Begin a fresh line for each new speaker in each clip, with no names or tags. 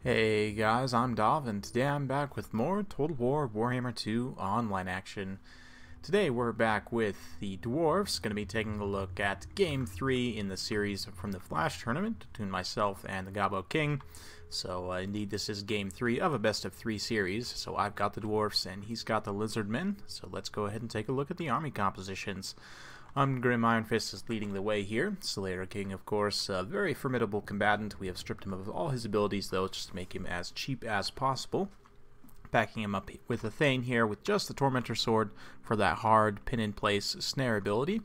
Hey guys, I'm Dov, and today I'm back with more Total War Warhammer 2 online action. Today we're back with the Dwarves, going to be taking a look at Game 3 in the series from the Flash Tournament between myself and the Gobbo King. So indeed this is Game 3 of a best of 3 series, so I've got the Dwarves and he's got the Lizardmen, so let's go ahead and take a look at the army compositions. Ungrim Iron Fist is leading the way here. Slayer King, of course, a very formidable combatant. We have stripped him of all his abilities, though, just to make him as cheap as possible. Backing him up with a Thane here with just the Tormentor Sword for that hard pin-in-place snare ability.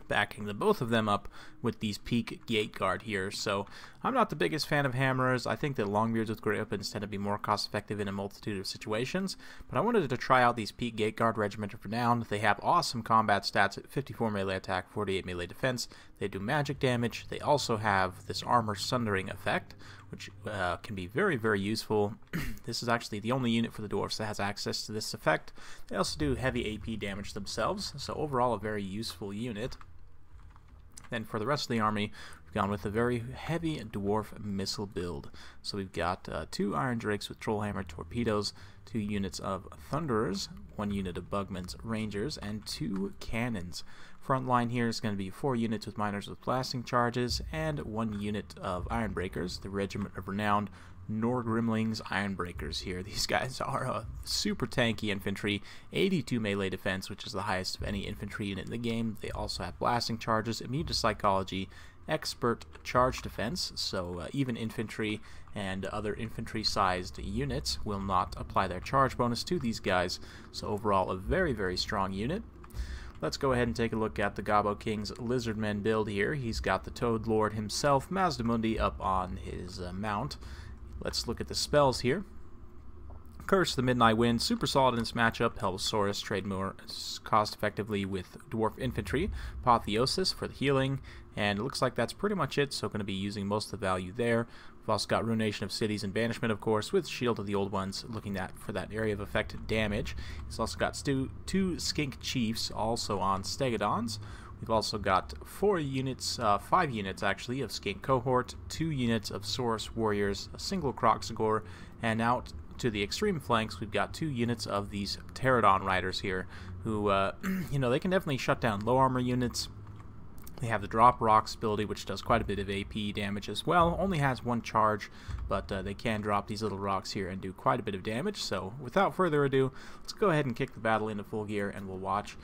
Backing both of them up with these Peak Gate Guard here. So I'm not the biggest fan of hammerers. I think that Longbeards with great weapons tend to be more cost effective in a multitude of situations, but I wanted to try out these Peak Gate Guard Regimented Renown. They have awesome combat stats at 54 melee attack, 48 melee defense. They do magic damage. They also have this armor sundering effect, which can be very, very useful. This is actually the only unit for the dwarves that has access to this effect. They also do heavy AP damage themselves, so overall a very useful unit. Then for the rest of the army, we've gone with a very heavy dwarf missile build. So we've got 2 Iron Drakes with Trollhammer torpedoes, 2 units of Thunderers, 1 unit of Bugman's Rangers, and 2 cannons. Front line here is going to be 4 units with Miners with blasting charges, and 1 unit of Iron Breakers, the Regiment of Renowned Norgrimlings Ironbreakers here. These guys are super tanky infantry, 82 melee defense, which is the highest of any infantry unit in the game. They also have blasting charges, immune to psychology, expert charge defense, so even infantry and other infantry-sized units will not apply their charge bonus to these guys. So overall, a very, very strong unit. Let's go ahead and take a look at the Gobbo King's Lizardmen build here. He's got the Toad Lord himself, Mazdamundi, up on his mount. Let's look at the spells here. Curse the Midnight Wind, super solid in this matchup. Helvosaurus, trade more cost effectively with Dwarf Infantry. Apotheosis for the healing, and it looks like that's pretty much it, so going to be using most of the value there. We've also got Ruination of Cities and Banishment, of course, with Shield of the Old Ones, looking at for that area of effect damage. He's also got 2 Skink Chiefs, also on Stegodons. We've also got 5 units actually, of Skink Cohort, 2 units of Saurus Warriors, a single Kroxigor, and out to the extreme flanks, we've got 2 units of these Pterodon Riders here, who, they can definitely shut down low armor units. They have the Drop Rocks ability, which does quite a bit of AP damage as well. Only has 1 charge, but they can drop these little rocks here and do quite a bit of damage. So, without further ado, let's go ahead and kick the battle into full gear, and we'll watch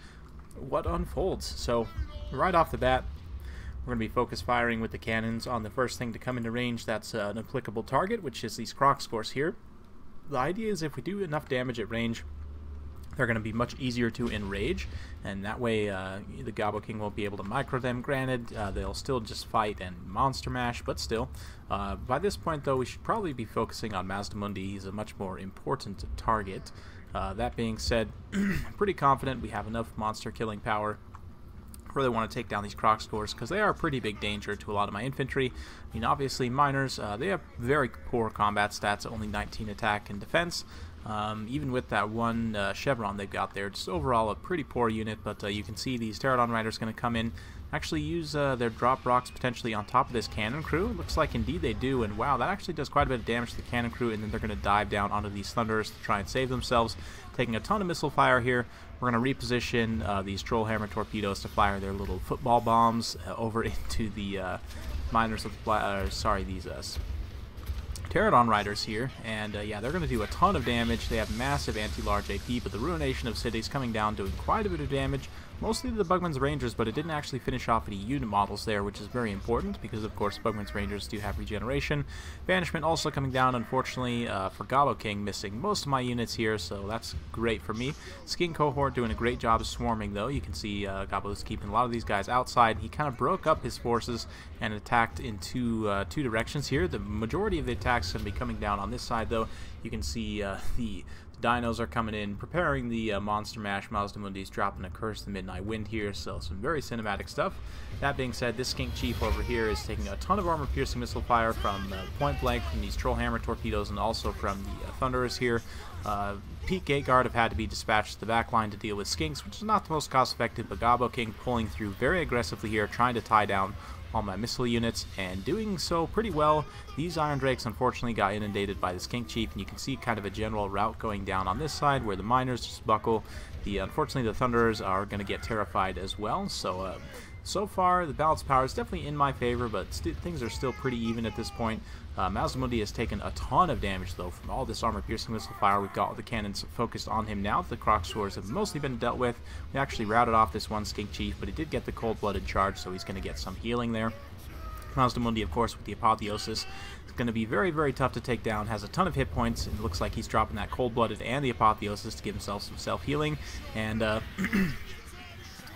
what unfolds. So right off the bat, we're going to be focus firing with the cannons on the first thing to come into range. That's an applicable target, which is these Kroxigors here. The idea is if we do enough damage at range, they're going to be much easier to enrage, and that way the Gobbo King won't be able to micro them. Granted, they'll still just fight and monster mash, but still. By this point, though, we should probably be focusing on Mazdamundi. He's a much more important target. That being said, I'm pretty confident we have enough monster killing power. Really want to take down these Kroxigors because they are a pretty big danger to a lot of my infantry. I mean, obviously, Miners, they have very poor combat stats, only 19 attack and defense. Even with that 1 Chevron they've got there, just overall a pretty poor unit, but you can see these Pterodon Riders going to come in, actually use their drop rocks potentially on top of this cannon crew. It looks like indeed they do, and wow, that actually does quite a bit of damage to the cannon crew, and then they're going to dive down onto these Thunderers to try and save themselves, taking a ton of missile fire here. We're going to reposition these Trollhammer torpedoes to fire their little football bombs over into the Miners with these Pterodon Riders here, and yeah, they're going to do a ton of damage. They have massive anti-large AP, but the Ruination of Cities coming down doing quite a bit of damage, mostly to the Bugman's Rangers, but it didn't actually finish off any unit models there, which is very important, because of course Bugman's Rangers do have regeneration. Banishment also coming down, unfortunately, for Gobbo King, missing most of my units here, so that's great for me. Skink Cohort doing a great job of swarming, though. You can see Gobbo's keeping a lot of these guys outside. He kind of broke up his forces and attacked in two directions here. The majority of the attacks is going to be coming down on this side, though. You can see the Dinos are coming in, preparing the Monster Mash. Mazdamundi's dropping a Curse the Midnight Wind here, so some very cinematic stuff. That being said, this Skink Chief over here is taking a ton of armor-piercing missile fire from point blank from these Trollhammer torpedoes and also from the Thunderers here. Peak Gate Guard have had to be dispatched to the back line to deal with Skinks, which is not the most cost-effective, but Gobbo King pulling through very aggressively here, trying to tie down all my missile units, and doing so pretty well. These Iron Drakes unfortunately got inundated by the Skink Chief, and you can see kind of a general route going down on this side where the miners just buckle. Unfortunately, the Thunderers are going to get terrified as well, so far, the balance power is definitely in my favor, but things are still pretty even at this point. Mazdamundi has taken a ton of damage, though, from all this armor-piercing missile fire. We've got the cannons focused on him now. The Croc Swords have mostly been dealt with. We actually routed off this one Skink Chief, but he did get the cold-blooded charge, so he's going to get some healing there. Mazdamundi, of course, with the Apotheosis, is going to be very, very tough to take down. Has a ton of hit points, and it looks like he's dropping that cold-blooded and the Apotheosis to give himself some self-healing, and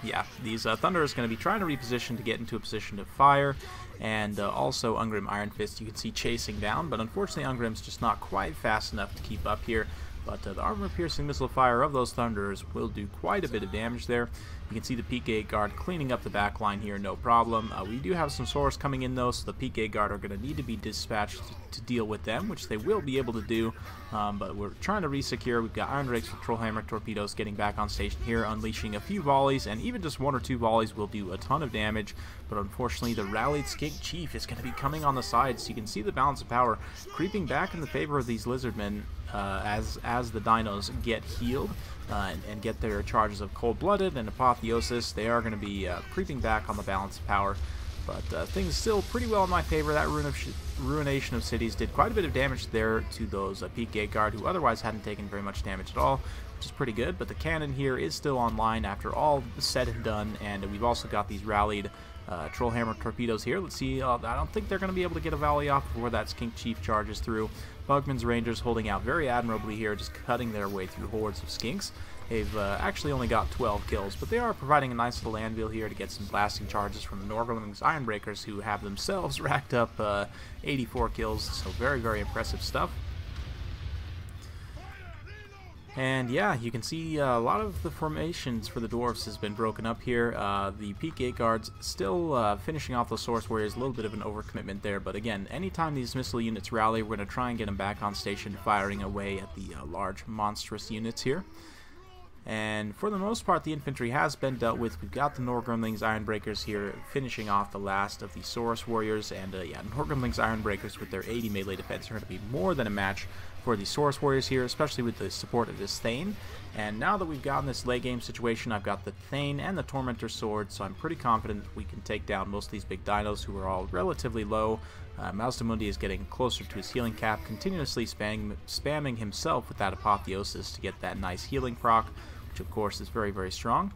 yeah, these Thunderers are going to be trying to reposition to get into a position to fire, and also Ungrim Iron Fist you can see chasing down, but unfortunately Ungrim's just not quite fast enough to keep up here. But the armor-piercing missile fire of those Thunderers will do quite a bit of damage there. You can see the Peak Gate Guard cleaning up the back line here, no problem. We do have some Swords coming in though, so the Peak Gate Guard are going to need to be dispatched to deal with them, which they will be able to do. But we're trying to resecure. We've got Iron Drakes with Trollhammer torpedoes getting back on station here, unleashing a few volleys, and even just 1 or 2 volleys will do a ton of damage. But unfortunately, the rallied Skink Chief is going to be coming on the side, so you can see the balance of power creeping back in the favor of these Lizardmen as the dinos get healed and get their charges of cold-blooded and apotheosis. They are going to be creeping back on the balance of power, but things still pretty well in my favor. That ruination of cities did quite a bit of damage there to those Peak Gate Guard, who otherwise hadn't taken very much damage at all, which is pretty good. But the cannon here is still online after all said and done, and we've also got these rallied Trollhammer torpedoes here. Let's see, I don't think they're going to be able to get a volley off before that Skink Chief charges through. Bugman's Rangers holding out very admirably here, just cutting their way through hordes of skinks. They've actually only got 12 kills, but they are providing a nice little anvil here to get some blasting charges from the Norgrim's Ironbreakers, who have themselves racked up 84 kills, so very, very impressive stuff. And yeah, you can see a lot of the formations for the Dwarves has been broken up here. The Peak Gate Guards still finishing off the Source Warriors, a little bit of an overcommitment there, but again, anytime these missile units rally, we're going to try and get them back on station, firing away at the large, monstrous units here. And for the most part, the infantry has been dealt with. We've got the Norgrimling's Ironbreakers here finishing off the last of the Saurus Warriors, and yeah, Norgrimling's Ironbreakers with their 80 melee defense are going to be more than a match for the Saurus Warriors here, especially with the support of this Thane. And now that we've gotten this late game situation, I've got the Thane and the Tormentor Sword, so I'm pretty confident we can take down most of these big dinos who are all relatively low. Mazdamundi is getting closer to his healing cap, continuously spamming himself with that Apotheosis to get that nice healing proc, which of course is very, very strong.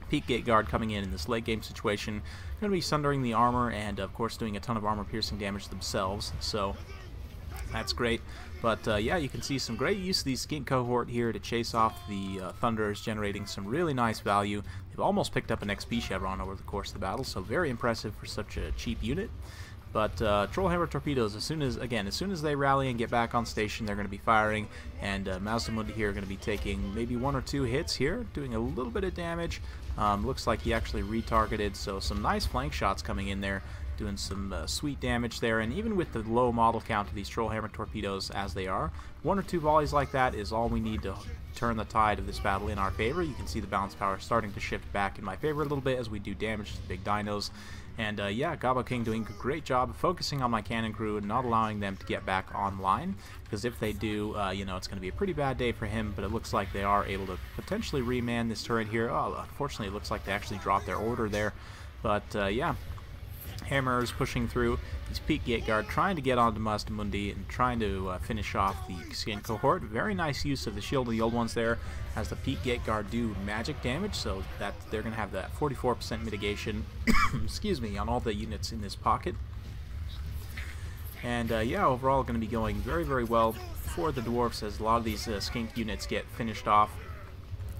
Peak Gate Guard coming in this late game situation, going to be sundering the armor and of course doing a ton of armor piercing damage themselves, so that's great. But yeah, you can see some great use of the Skink cohort here to chase off the Thunderers, generating some really nice value. They've almost picked up an XP chevron over the course of the battle, so very impressive for such a cheap unit. But Trollhammer torpedoes, as soon as they rally and get back on station, they're going to be firing, and Mazdamundi here are going to be taking maybe 1 or 2 hits here, doing a little bit of damage. Looks like he actually retargeted, so some nice flank shots coming in there, doing some sweet damage there. And even with the low model count of these Trollhammer torpedoes as they are, 1 or 2 volleys like that is all we need to turn the tide of this battle in our favor. You can see the balance power starting to shift back in my favor a little bit as we do damage to the big dinos. And yeah, Gabo King doing a great job of focusing on my cannon crew and not allowing them to get back online, because if they do, you know, it's going to be a pretty bad day for him. But it looks like they are able to potentially reman this turret here. Oh, unfortunately, it looks like they actually dropped their order there. But yeah, Hammerers pushing through. These Peak Gate Guard trying to get onto Mazdamundi and trying to finish off the Skin cohort. Very nice use of the Shield of the Old Ones there, as the Peak Gate Guard do magic damage, so that they're going to have that 44% mitigation excuse me, on all the units in this pocket. And yeah, overall going to be going very, very well for the Dwarfs as a lot of these Skink units get finished off.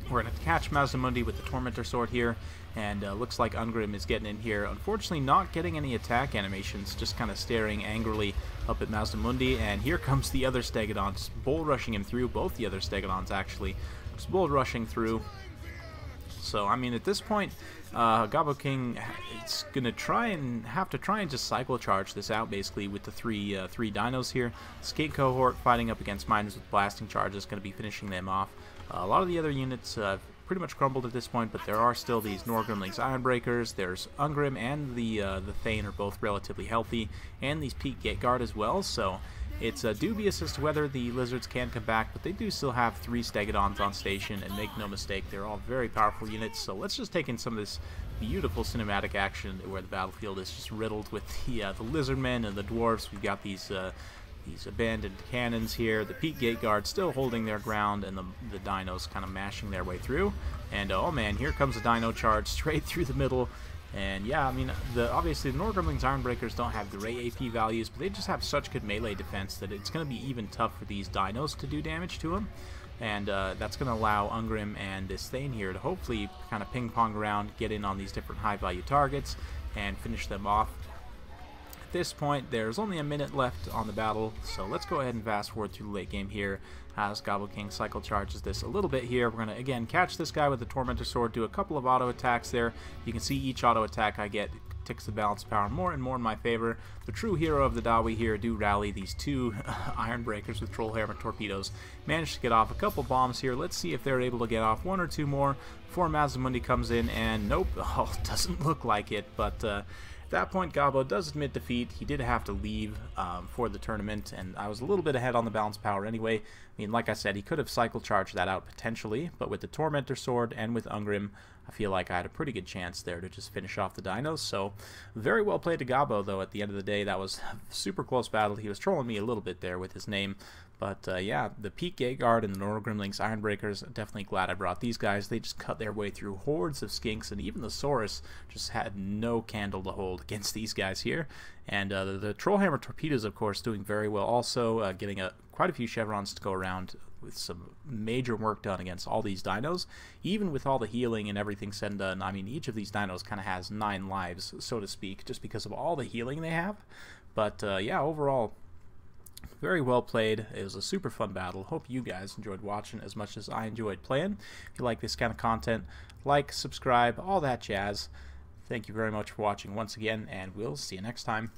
We're going to catch Mazdamundi with the Tormentor Sword here, and looks like Ungrim is getting in here. Unfortunately, not getting any attack animations, just kind of staring angrily up at Mazdamundi, and here comes the other Stegodon, just bull rushing him through, both the other Stegodons actually, just bull rushing through. So, I mean, at this point, Gabo King is going to have to try and just cycle charge this out, basically, with the three dinos here. Skate cohort fighting up against miners with blasting charges, going to be finishing them off. A lot of the other units pretty much crumbled at this point, but there are still these Norgrimlings Ironbreakers. There's Ungrim and the Thane are both relatively healthy, and these Peak Gateguard as well, so it's dubious as to whether the Lizards can come back, but they do still have 3 Stegodons on station, and make no mistake, they're all very powerful units. So let's just take in some of this beautiful cinematic action where the battlefield is just riddled with the Lizardmen and the Dwarves. We've got these abandoned cannons here, the Peak Gateguard still holding their ground, and the Dinos kind of mashing their way through. And oh man, here comes a Dino charge straight through the middle. And yeah, I mean, obviously the Norgrimlings Ironbreakers don't have great AP values, but they just have such good melee defense that it's going to be even tough for these Dinos to do damage to them. And that's going to allow Ungrim and this Thane here to hopefully kind of ping-pong around, get in on these different high-value targets, and finish them off. At this point, there's only a minute left on the battle, so let's go ahead and fast forward through the late game here as Gobble King cycle charges this a little bit here. We're going to, again, catch this guy with the Tormentor Sword, do a couple of auto attacks there. You can see each auto attack I get ticks the balance power more and more in my favor. The true hero of the Dawi here do rally these 2 Ironbreakers with Trollhammer torpedoes. Managed to get off a couple bombs here. Let's see if they're able to get off 1 or 2 more before Mazamundi comes in, and nope, oh, doesn't look like it, but at that point, Gabo does admit defeat. He did have to leave for the tournament, and I was a little bit ahead on the balance power anyway. I mean, like I said, he could have cycle charged that out potentially, but with the Tormentor Sword and with Ungrim, I feel like I had a pretty good chance there to just finish off the Dinos. So, very well played to Gabo, though. At the end of the day, that was a super close battle. He was trolling me a little bit there with his name. But yeah, the Peak Gateguard and the Norgrimlings Ironbreakers, definitely glad I brought these guys. They just cut their way through hordes of skinks, and even the Saurus just had no candle to hold against these guys here. And the Trollhammer torpedoes, of course, doing very well also, getting quite a few chevrons to go around with some major work done against all these dinos. Even with all the healing and everything said and done, I mean, each of these dinos kind of has 9 lives, so to speak, just because of all the healing they have. But yeah, overall, very well played. It was a super fun battle. Hope you guys enjoyed watching as much as I enjoyed playing. If you like this kind of content, like, subscribe, all that jazz. Thank you very much for watching once again, and we'll see you next time.